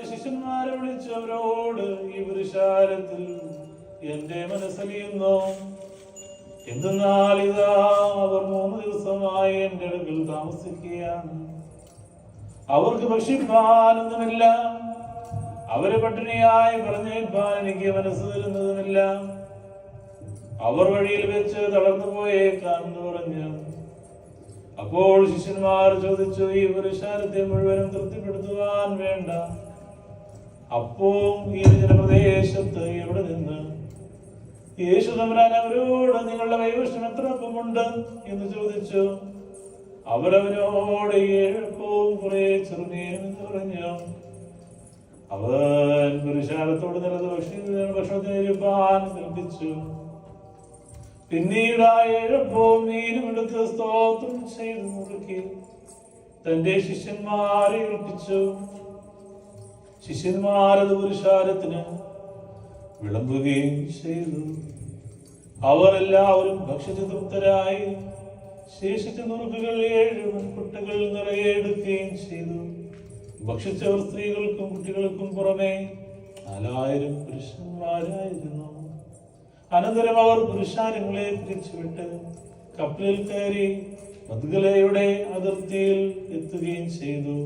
ശിഷ്യന്മാരെ വിളിച്ചവരോട് ഈ പുരുഷാരത്തിൽ എന്റെ മനസ്സലിയുന്നു. എന്തെന്നാൽ ഇതാ അവർ 3 ദിവസമായി എന്റെ അടുക്കൽ താമസിക്കുകയാണ്. അവർക്ക് ഭക്ഷിപ്പാനൊന്നുമില്ല. അവര് പട്ടിണിയായി പറഞ്ഞേൽപ്പാൻ എനിക്ക് മനസ്സ് തരുന്നതുമില്ല. അവർ വഴിയിൽ വെച്ച് തളർന്നു പോയേക്കാമെന്ന് പറഞ്ഞു. അപ്പോൾ ശിഷ്യന്മാർ ചോദിച്ചു, ഈ പുരുഷാരത്തെ മുഴുവനും തൃപ്തിപ്പെടുത്തുവാൻ വേണ്ട അപ്പവും ഈ ജനപ്രദേശത്ത് എവിടെ നിന്ന്? യേശു തമ്പുരാൻ അവരോട്, നിങ്ങളുടെ കൈവശം എത്ര അപ്പമുണ്ട് എന്ന് ചോദിച്ചു. അവരവനോട് 7 അപ്പവും കുറെ ചെറുമീനും എന്ന് പറഞ്ഞു. അവൻ പുരുഷാരത്തോട് നിലത്ത് ഭക്ഷണത്തിന് ഇരുപ്പാൻ കൽപ്പിച്ചു. പിന്നീട് 7 അപ്പവും മീനും എടുത്ത് സ്തോത്രം ചെയ്ത് മുറുക്കി തന്റെ ശിഷ്യന്മാരെ ഏൽപ്പിച്ചു. ശിഷ്യന്മാരത് പുരുഷാരത്തിന് വിളമ്പുകയും ചെയ്തു. അവർ എല്ലാവരും ഭക്ഷിച്ച് തൃപ്തരായി. ശേഷിച്ച നുറുക്കുകൾ 7 മൺകുട്ടകൾ നിറയെ എടുക്കുകയും ചെയ്തു. ഭക്ഷിച്ചവർ സ്ത്രീകൾക്കും കുട്ടികൾക്കും പുറമെ 4000 പുരുഷന്മാരായിരുന്നു. അനന്തരം അവർ പുരുഷാരങ്ങളെ പിരിച്ചുവിട്ട് കപ്പലിൽ കയറി മദ്ഗലയുടെ അതിർത്തിയിൽ എത്തുകയും ചെയ്തു.